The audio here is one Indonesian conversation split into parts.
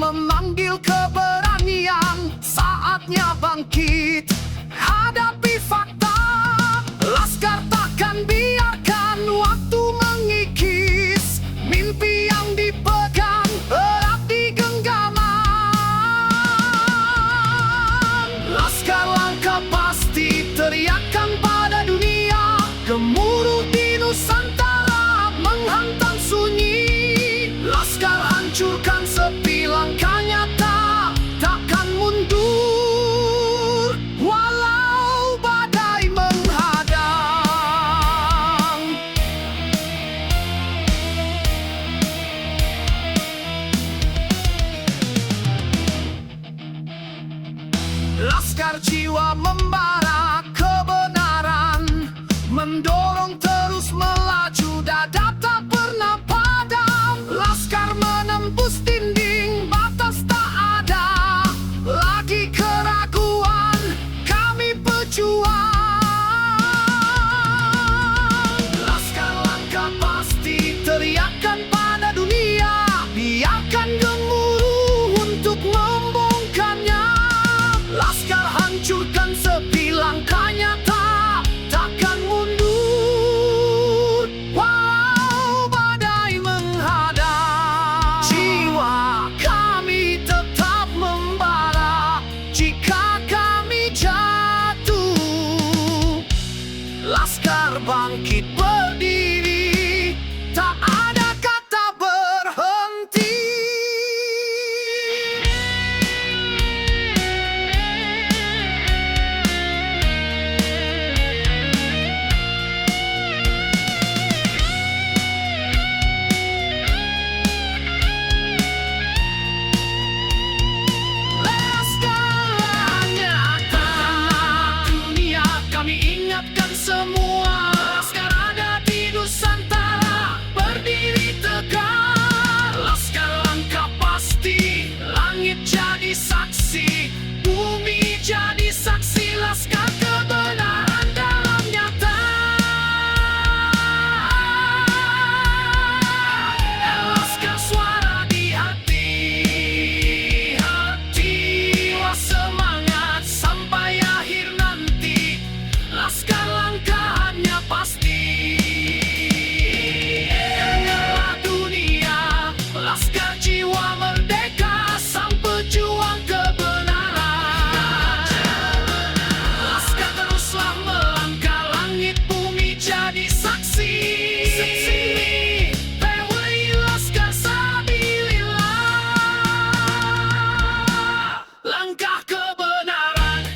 memanggil keberanian. Saatnya bangkit, hadapi fakta. Laskar takkan biarkan waktu mengikis. Mimpi yang dipegang erat di genggaman. Laskar langkah pasti, teriakan pada dunia. Gemuruh di Nusantara menghantam sunyi. Laskar hancurkan sepi, langkah nyata, takkan mundur walau badai menghadang. Laskar jiwa membara kebenaran, mendorong terus melaju, dada tak pernah padam. Laskar menembus dinding, batas tak ada lagi keraguan, kami pejuang. Laskar langkah pasti, teriakan pada dunia. Biarkan gemuruh untuk membongkarnya. Laskar hancurkan sepi, langkah nyata, takkan mundur walau badai menghadang. Jiwa kami tetap membara jika kami jatuh. Laskar bangkit berdiri, tak ada kata berhenti. Laskar nyata dunia, kami ingatkan semua. Laskar ada di Nusantara, berdiri tegak. Laskar langkah pasti, langit jadi saksi, bumi jadi saksi. Laskar kebenaran dalam nyata. Laskar suara di hati, wah semangat sampai akhir nanti. Laskar langkahnya pasti. Dengarlah dunia, laskar jiwa merdeka, sang pejuang kebenaran. Laskar teruslah melangkah, langit bumi jadi saksi. Pewai laskar sabilillah, langkah kebenaran.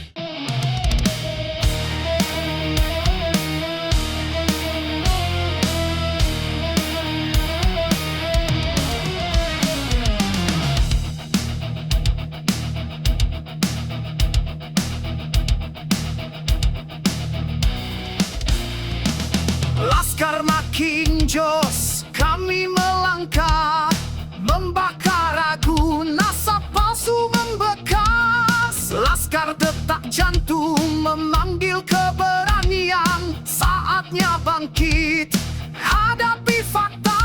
Laskar makin jos, kami melangkah, membakar ragu, nasab palsu membekas. Laskar detak jantung, memanggil keberanian. Saatnya bangkit, hadapi fakta.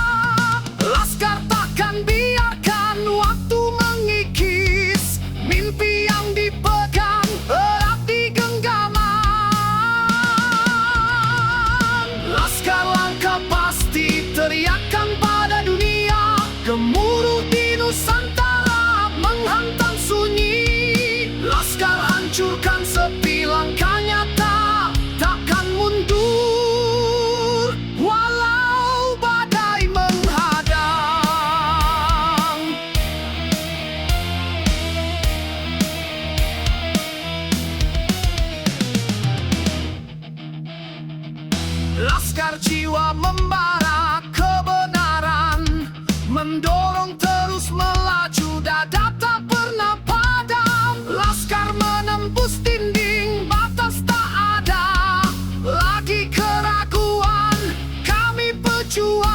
Laskar takkan biarkan waktu mengikis. Mimpi yang dipegang erat di genggaman. Laskar langkah pasti, teriakan pada dunia. Gemuruh di Nusantara menghantam sunyi. Laskar hancurkan sepi, langkah nyata, takkan mundur walau badai menghadang. Laskar jiwa membara kebenaran, mendorong terus melaju, dada tak pernah padam. Laskar menembus dinding, batas tak ada lagi keraguan, kami pejuang.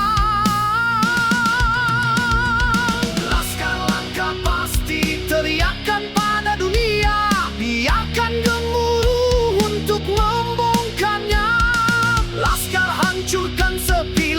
Laskar langkah pasti, teriakan pada dunia. Biarkan gemuruh untuk membongkarnya. Laskar hancurkan sepi,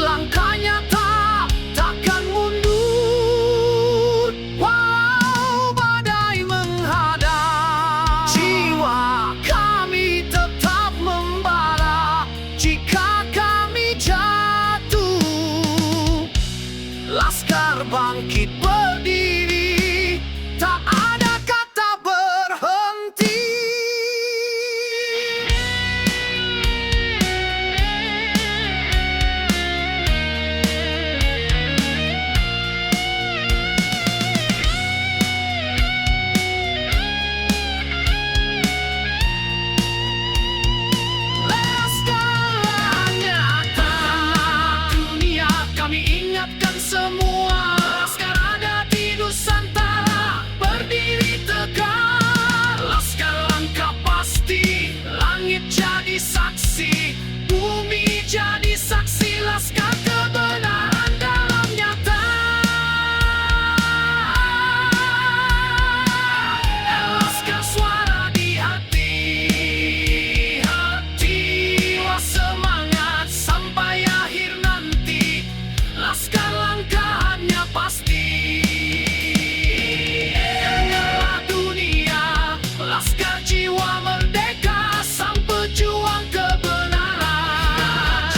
saksi, bumi jadi saksi. Laskar kebenaran dalam nyata. Laskar suara di hati, hatilah semangat sampai akhir nanti. Laskar langkahnya pasti. Dengarlah dunia, laskar jiwa merdeka, sang pejuang kebenaran.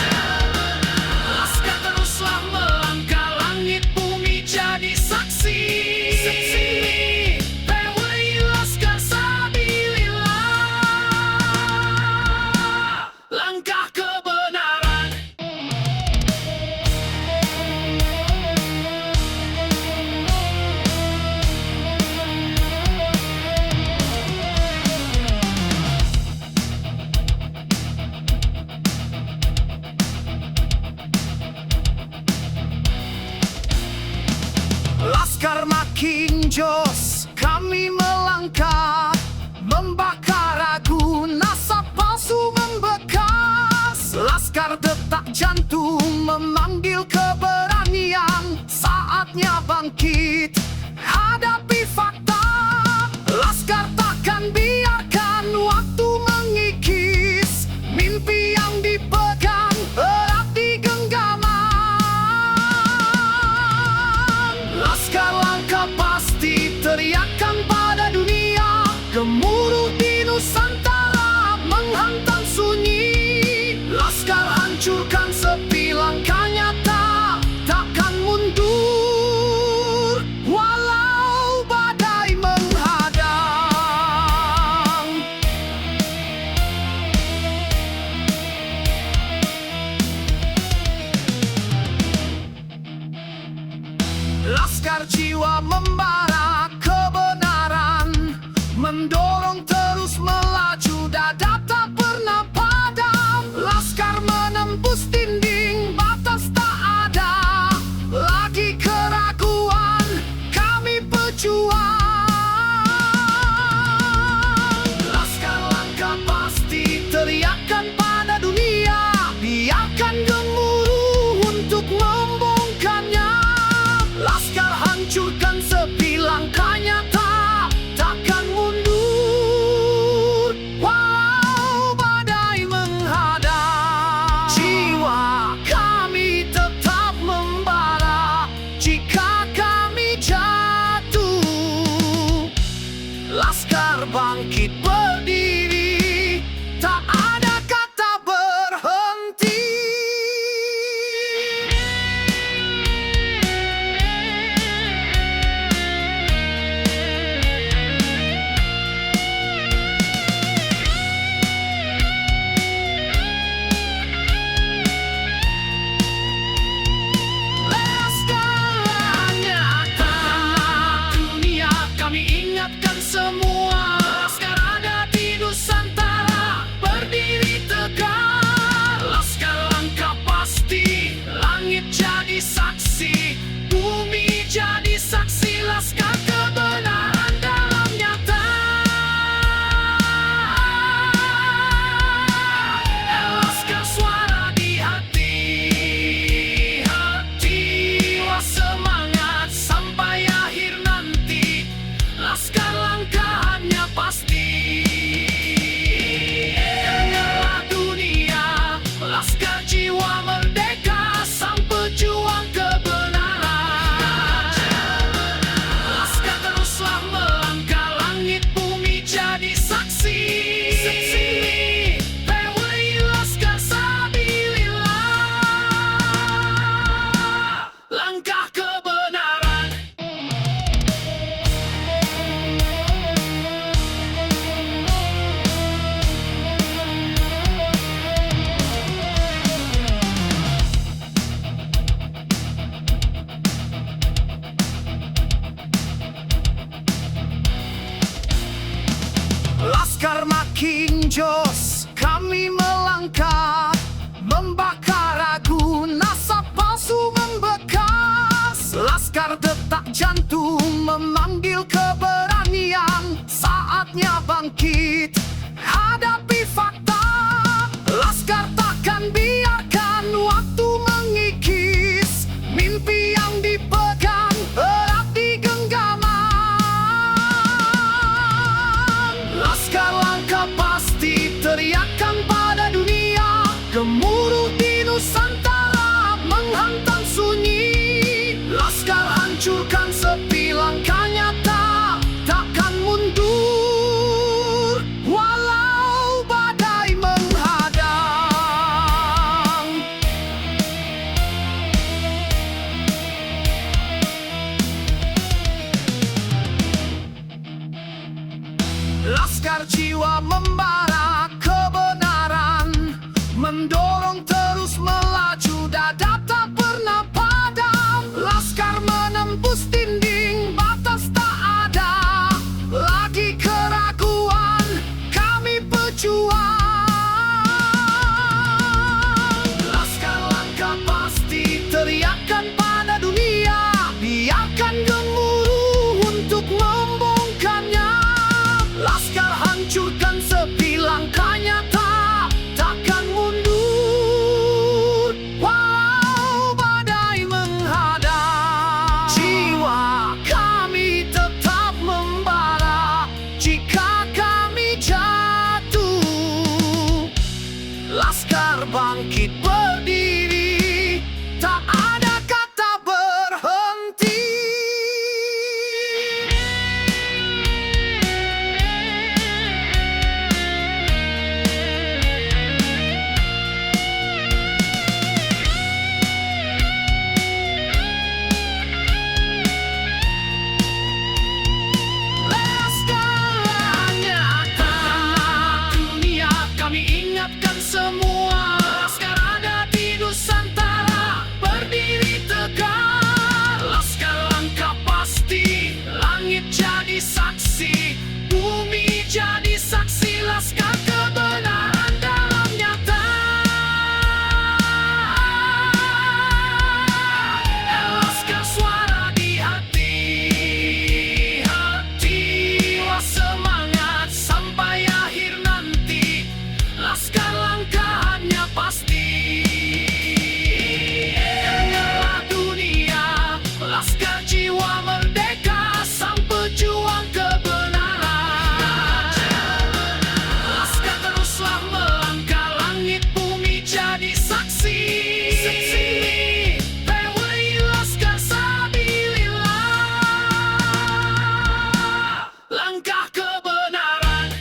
Laskar teruslah melangkah, langit bumi jadi saksi. Pewai laskar sabilillah, langkah kebenaran. Laskar makin jos, kami melangkah, membakar ragu, nasab palsu membekas. Laskar detak jantung, memanggil keberanian, saatnya bangkit, hadapi fakta. Laskar takkan biarkan waktu mengikis, mimpi yang dipegang erat di genggaman. Laskar langkah pasti, teriakan pada dunia, gemuruh di Nusantara menghantam sunyi. Laskar hancurkan sepi, langkah nyata, takkan mundur walau badai menghadang. Laskar jiwa membara kebenaran, mendorong terus melaju, dada tak pernah padam. Laskar menembus dinding, batas tak ada lagi keraguan, kami pejuang. Laskar langkah pasti, teriakan pada dunia, biarkan gemuruh untuk membongkarnya. Laskar hancurkan sepi, langkah nyata, takkan mundur walau badai menghadang. Jiwa kami tetap membara, jika kami jatuh, laskar bangkit berdiri, tak ada kata berhenti. Laskar nyata dunia, kami ingatkan semua. Laskar ada di Nusantara, berdiri tegak. Laskar langkah pasti, langit jadi saksi, bumi jadi saksi. Laskar kebenaran dalam nyata. Laskar suara di hati, hatilah semangat sampai akhir nanti. Laskar langkahnya pasti. Dengarlah dunia, laskar jiwa merdeka, sang pejuang kebenaran. Laskar teruslah melangkah, langit bumi jadi saksi. Pewai laskar sabilillah, langkah kebenaran. Laskar makin jos, kami melangkah, membakar ragu, nasab palsu membekas. Laskar detak jantung, memanggil keberanian, saatnya bangkit, hadapi fakta. Laskar Laskar bangkit berdiri, tak ada kata berhenti. Laskar nyata dunia, kami ingatkan semua. Laskar ada di Nusantara, berdiri tegak. Laskar langkah pasti, langit jadi saksi, bumi jadi saksi. Laskar kebenaran dalam nyata. Laskar suara di hati, wah semangat sampai akhir nanti. Laskar langkahnya pasti. Dengarlah dunia, laskar jiwa merdeka, sang pejuang kebenaran. Laskar teruslah melangkah, langit bumi jadi saksi. Pewai laskar sabilillah, langkah kebenaran.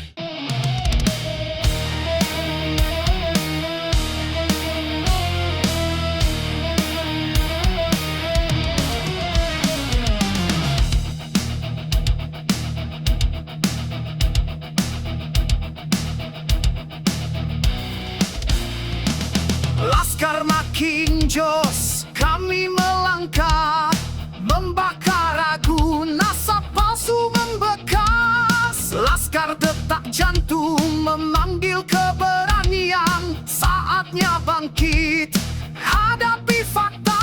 Laskar makin jos, kami melangkah, membakar ragu, nasab palsu membekas. Laskar detak jantung, memanggil keberanian, saatnya bangkit, hadapi fakta.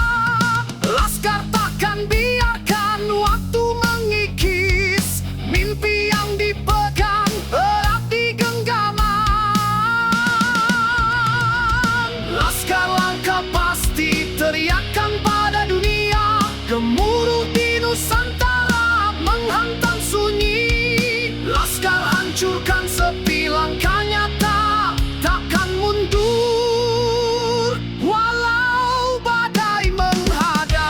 Laskar takkan biarkan waktu mengikis, mimpi yang dipegang erat di genggaman. Laskar langkah pasti, teriakan pada dunia, gemuruh di Nusantara menghantam sunyi. Laskar hancurkan sepi, langkah nyata, takkan mundur walau badai menghadang.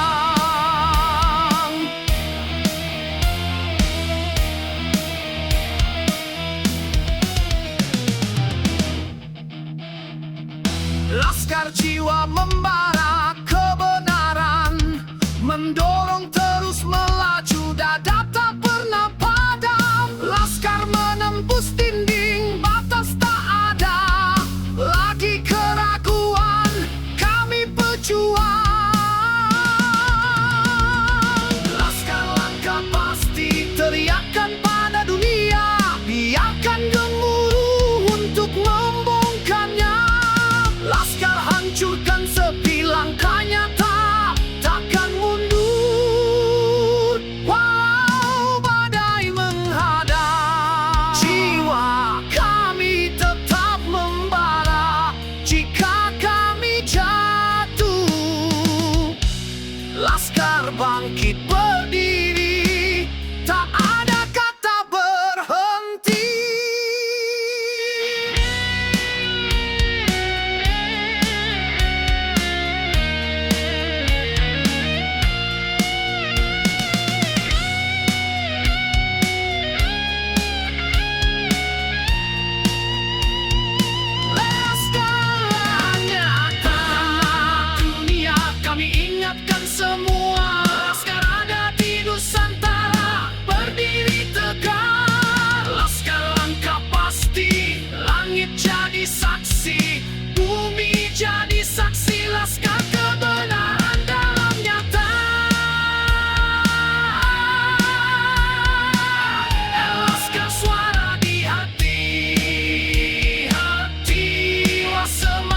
Laskar jiwa membara kebenaran, mendorong terus melaju, dada tak pernah padam. Laskar menembus dinding, batas tak ada lagi keraguan, kami pejuang. Laskar langkah pasti, teriakan pada dunia, biarkan gemuruh untuk membongkarnya. Laskar hancurkan sepi, langkah nyata, takkan mundur walau badai menghadang. Jiwa kami tetap membara, jika kami jatuh. Laskar bangkit berdiri, tak ada kata berhenti. Laskar nyata dunia, kami ingatkan semua. Laskar ada di Nusantara, berdiri tegak. Laskar langkah pasti, langit jadi saksi, bumi jadi saksi. Laskar kebenaran dalam nyata. Laskar suara di hati, wah semangat